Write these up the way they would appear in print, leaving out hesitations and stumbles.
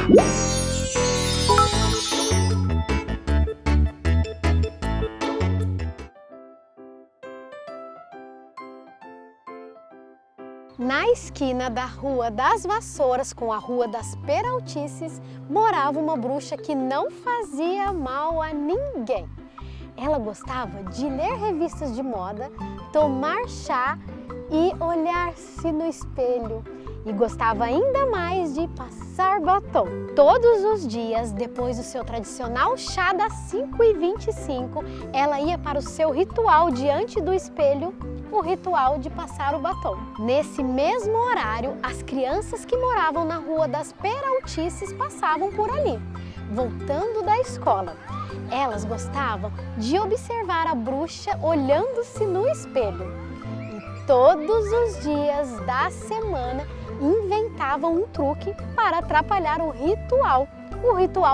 Na esquina da Rua das Vassouras com a Rua das Peraltices, morava uma bruxa que não fazia mal a ninguém. Ela gostava de ler revistas de moda, tomar chá e olhar-se no espelho. E gostava ainda mais de passar batom. Todos os dias, depois do seu tradicional chá das 5h25, ela ia para o seu ritual diante do espelho, o ritual de passar o batom. Nesse mesmo horário, as crianças que moravam na Rua das Peraltices passavam por ali, voltando da escola. Elas gostavam de observar a bruxa olhando-se no espelho. E todos os dias da semana inventavam um truque para atrapalhar o ritual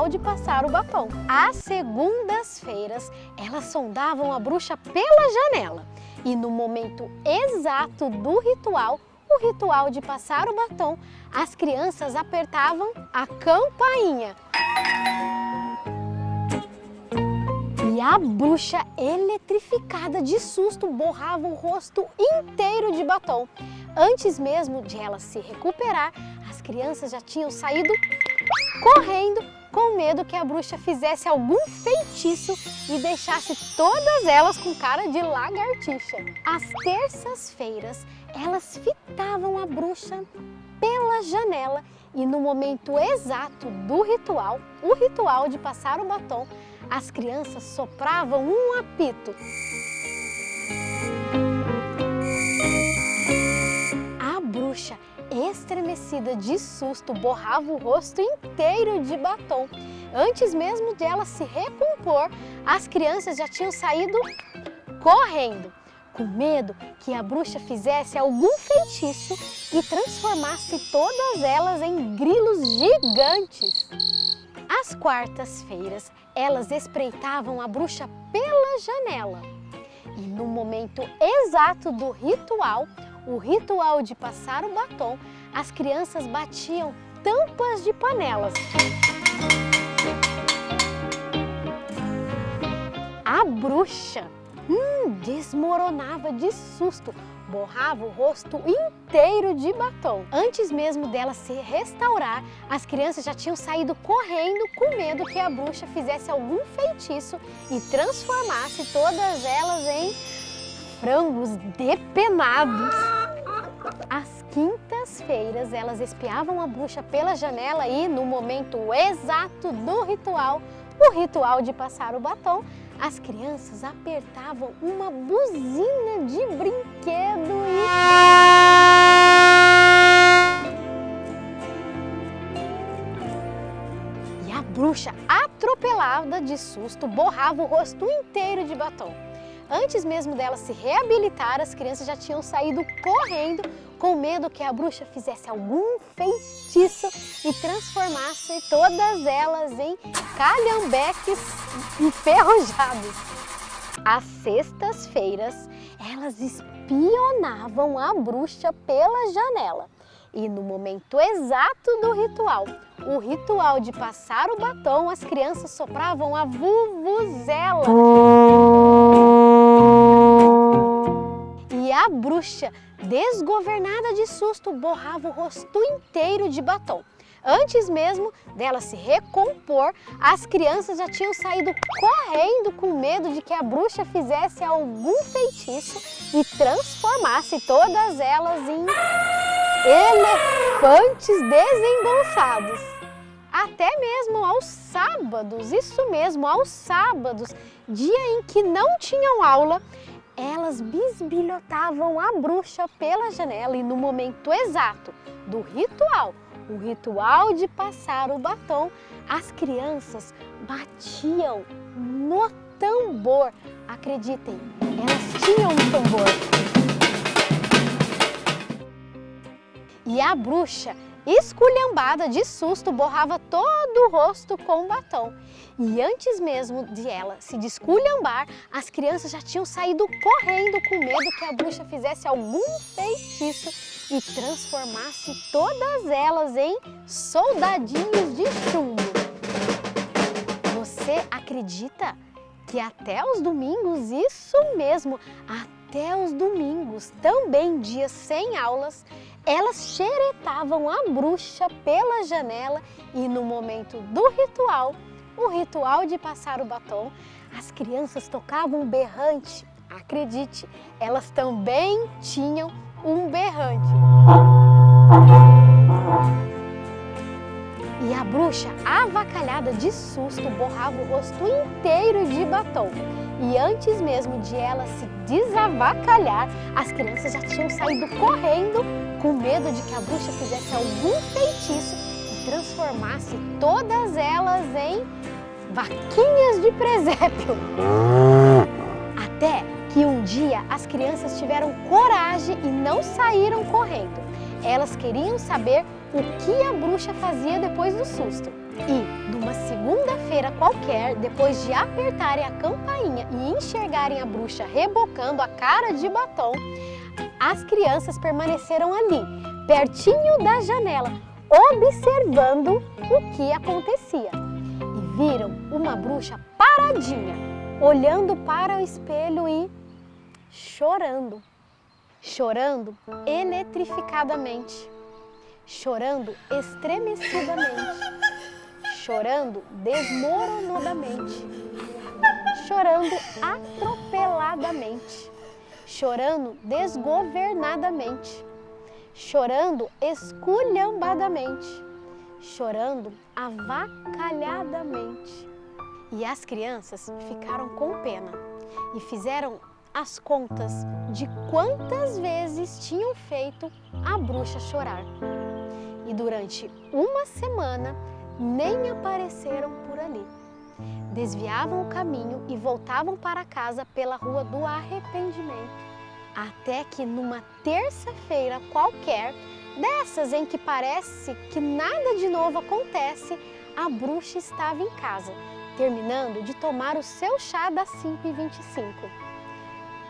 de passar o batom. Às segundas-feiras, elas sondavam a bruxa pela janela e no momento exato do ritual, o ritual de passar o batom, as crianças apertavam a campainha. E a bruxa, eletrificada de susto, borrava o rosto inteiro de batom. Antes mesmo de ela se recuperar, as crianças já tinham saído correndo com medo que a bruxa fizesse algum feitiço e deixasse todas elas com cara de lagartixa. Às terças-feiras, elas fitavam a bruxa pela janela e no momento exato do ritual, o ritual de passar o batom, as crianças sopravam um apito. A bruxa, estremecida de susto, borrava o rosto inteiro de batom. Antes mesmo de ela se recompor, as crianças já tinham saído correndo, com medo que a bruxa fizesse algum feitiço e transformasse todas elas em grilos gigantes. Às quartas-feiras, elas espreitavam a bruxa pela janela. E no momento exato do ritual, o ritual de passar o batom, as crianças batiam tampas de panelas. A bruxa desmoronava de susto, borrava o rosto inteiro de batom. Antes mesmo dela se restaurar, as crianças já tinham saído correndo com medo que a bruxa fizesse algum feitiço e transformasse todas elas em frangos depenados. Às quintas-feiras, elas espiavam a bruxa pela janela e, no momento exato do ritual, o ritual de passar o batom, as crianças apertavam uma buzina de brinquedo e a bruxa, atropelada de susto, borrava o rosto inteiro de batom. Antes mesmo dela se reabilitar, as crianças já tinham saído correndo com medo que a bruxa fizesse algum feitiço e transformasse todas elas em calhambeques enferrujados. Às sextas-feiras, elas espionavam a bruxa pela janela. E no momento exato do ritual, o ritual de passar o batom, as crianças sopravam a vuvuzela. E a bruxa, desgovernada de susto, borrava o rosto inteiro de batom. Antes mesmo dela se recompor, as crianças já tinham saído correndo com medo de que a bruxa fizesse algum feitiço e transformasse todas elas em elefantes desembolsados. Até mesmo aos sábados, isso mesmo, aos sábados, dia em que não tinham aula, elas bisbilhotavam a bruxa pela janela e no momento exato do ritual, o ritual de passar o batom, as crianças batiam no tambor. Acreditem, elas tinham um tambor. E a bruxa, esculhambada de susto, borrava todo o rosto com batom. E antes mesmo de ela se desculhambar, as crianças já tinham saído correndo com medo que a bruxa fizesse algum feitiço e transformasse todas elas em soldadinhos de chumbo. Você acredita que até os domingos, isso mesmo, até os domingos, também dias sem aulas, elas xeretavam a bruxa pela janela e no momento do ritual, o ritual de passar o batom, as crianças tocavam um berrante. Acredite, elas também tinham um berrante. E a bruxa, avacalhada de susto, borrava o rosto inteiro de batom. E antes mesmo de ela se desavacalhar, as crianças já tinham saído correndo com medo de que a bruxa fizesse algum feitiço e transformasse todas elas em vaquinhas de presépio. Até que um dia as crianças tiveram coragem e não saíram correndo. Elas queriam saber o que a bruxa fazia depois do susto. E, numa segunda-feira qualquer, depois de apertarem a campainha e enxergarem a bruxa rebocando a cara de batom, as crianças permaneceram ali, pertinho da janela, observando o que acontecia. E viram uma bruxa paradinha, olhando para o espelho e chorando. Chorando eletrificadamente, chorando estremecidamente, chorando desmoronadamente, chorando atropeladamente, chorando desgovernadamente, chorando esculhambadamente, chorando avacalhadamente. E as crianças ficaram com pena e fizeram as contas de quantas vezes tinham feito a bruxa chorar. E durante uma semana nem apareceram por ali. Desviavam o caminho e voltavam para casa pela Rua do Arrependimento. Até que numa terça-feira qualquer, dessas em que parece que nada de novo acontece, a bruxa estava em casa, terminando de tomar o seu chá das 5h25.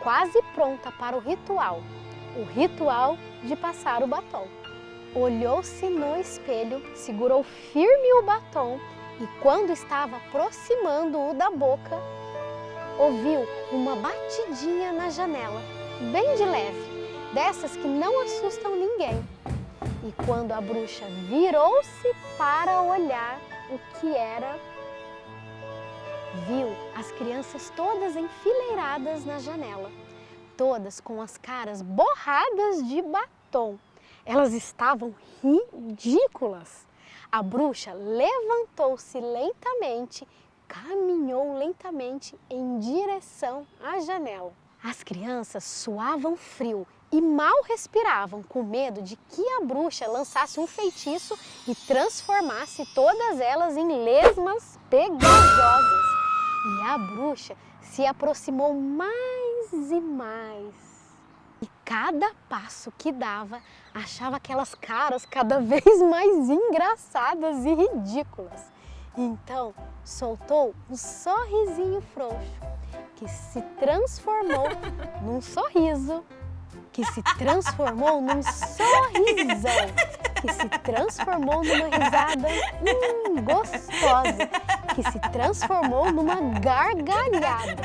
Quase pronta para o ritual de passar o batom. Olhou-se no espelho, segurou firme o batom e quando estava aproximando-o da boca, ouviu uma batidinha na janela, bem de leve, dessas que não assustam ninguém. E quando a bruxa virou-se para olhar o que era, viu as crianças todas enfileiradas na janela, todas com as caras borradas de batom. Elas estavam ridículas. A bruxa levantou-se lentamente, caminhou lentamente em direção à janela. As crianças suavam frio e mal respiravam, com medo de que a bruxa lançasse um feitiço e transformasse todas elas em lesmas pegajosas. E a bruxa se aproximou mais e mais. E cada passo que dava, achava aquelas caras cada vez mais engraçadas e ridículas. Então, soltou um sorrisinho frouxo, que se transformou num sorriso, que se transformou num sorrisão, que se transformou numa risada gostosa, que se transformou numa gargalhada,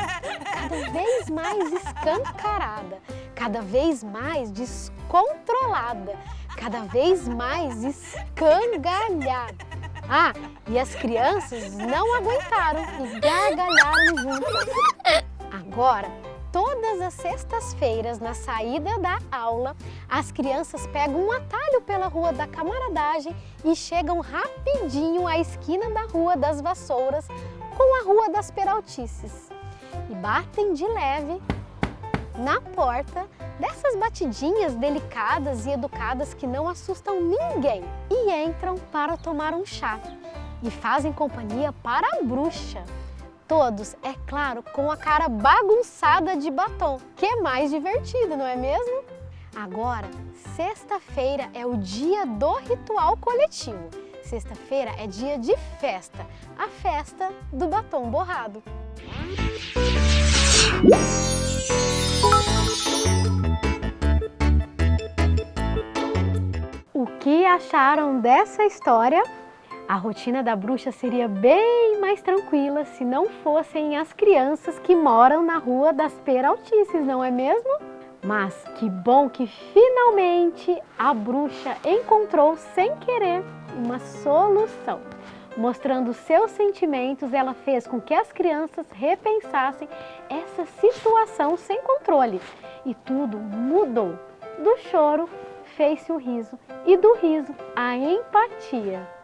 cada vez mais escancarada, cada vez mais descontrolada, cada vez mais escangalhada. Ah, e as crianças não aguentaram e gargalharam juntas. Agora, todas as sextas-feiras, na saída da aula, as crianças pegam um atalho pela Rua da Camaradagem e chegam rapidinho à esquina da Rua das Vassouras com a Rua das Peraltices. E batem de leve na porta, dessas batidinhas delicadas e educadas que não assustam ninguém, e entram para tomar um chá e fazem companhia para a bruxa. Todos, é claro, com a cara bagunçada de batom, que é mais divertido, não é mesmo? Agora, sexta-feira é o dia do ritual coletivo. Sexta-feira é dia de festa, a festa do batom borrado. acharam dessa história? A rotina da bruxa seria bem mais tranquila se não fossem as crianças que moram na Rua das Peraltices, não é mesmo? Mas que bom que finalmente a bruxa encontrou sem querer uma solução. Mostrando seus sentimentos, ela fez com que as crianças repensassem essa situação sem controle. E tudo mudou. Do choro fez-se o riso e do riso a empatia.